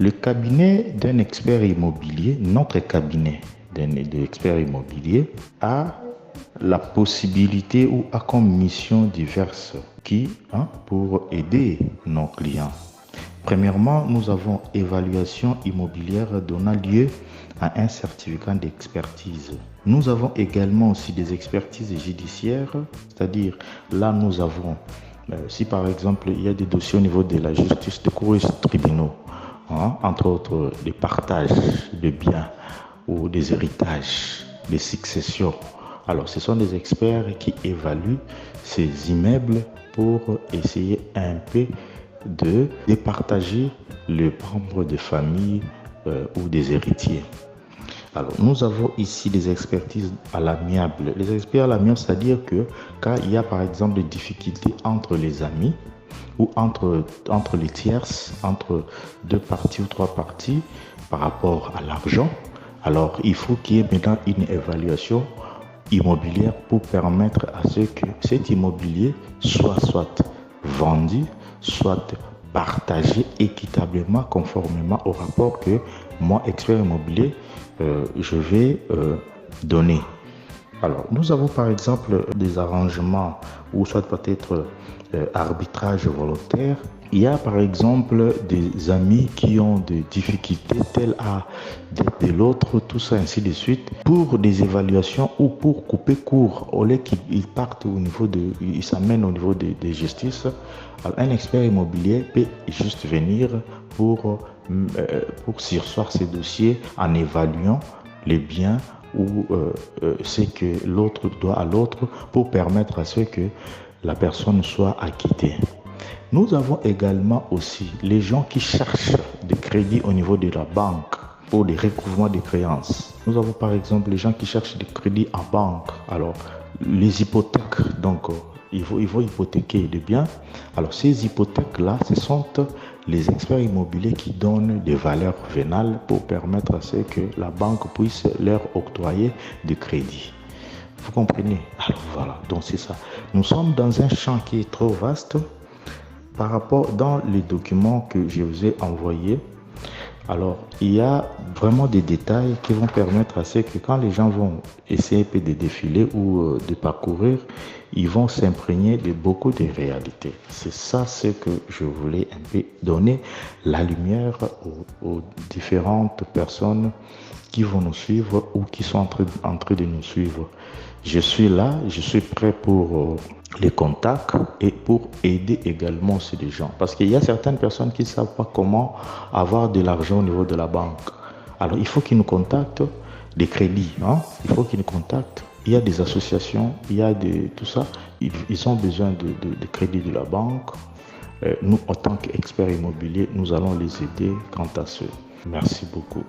Le cabinet d'un expert immobilier, notre cabinet d'expert immobilier, a la possibilité ou a comme mission diverses pour aider nos clients. Premièrement, nous avons évaluation immobilière donnant lieu à un certificat d'expertise. Nous avons également aussi des expertises judiciaires, c'est-à-dire là nous avons, si par exemple il y a des dossiers au niveau de la justice, des cours tribunaux, entre autres des partages de biens ou des héritages, des successions. Alors ce sont des experts qui évaluent ces immeubles pour essayer un peu de départager les membres de famille ou des héritiers. Alors, nous avons ici des expertises à l'amiable. Les experts à l'amiable, c'est-à-dire que quand il y a par exemple des difficultés entre les amis ou entre les tierces, entre deux parties ou trois parties par rapport à l'argent, alors il faut qu'il y ait maintenant une évaluation immobilière pour permettre à ce que cet immobilier soit vendu, soit partagé équitablement conformément au rapport que moi, expert immobilier, je vais donner. Alors, nous avons par exemple des arrangements ou soit peut-être arbitrage volontaire. Il y a par exemple des amis qui ont des difficultés telles à de l'autre, tout ça ainsi de suite, pour des évaluations ou pour couper court, au lieu qu'ils partent au niveau ils s'amènent au niveau de justice. Alors, un expert immobilier peut juste venir pour surseoir ces dossiers en évaluant les biens ou ce que l'autre doit à l'autre pour permettre à ce que la personne soit acquittée. Nous avons également aussi les gens qui cherchent des crédits au niveau de la banque pour des recouvrements de créances. Nous avons par exemple les gens qui cherchent des crédits en banque. Alors, les hypothèques, donc ils vont hypothéquer des biens. Alors, ces hypothèques-là, ce sont les experts immobiliers qui donnent des valeurs vénales pour permettre à ce que la banque puisse leur octroyer des crédits. Vous comprenez? Alors voilà, donc c'est ça. Nous sommes dans un champ qui est trop vaste par rapport dans les documents que je vous ai envoyés. Alors, il y a vraiment des détails qui vont permettre à ce que quand les gens vont essayer de défiler ou de parcourir, ils vont s'imprégner de beaucoup de réalités. C'est ça ce que je voulais un peu donner la lumière aux différentes personnes qui vont nous suivre ou qui sont en train de nous suivre. Je suis là, je suis prêt pour les contacts et pour aider également aussi les gens. Parce qu'il y a certaines personnes qui ne savent pas comment avoir de l'argent au niveau de la banque. Alors, il faut qu'ils nous contactent des crédits. Il faut qu'ils nous contactent. Il y a des associations, il y a tout ça. Ils ont besoin de crédits de la banque. Nous, en tant qu'experts immobiliers, nous allons les aider quant à ce. Merci beaucoup.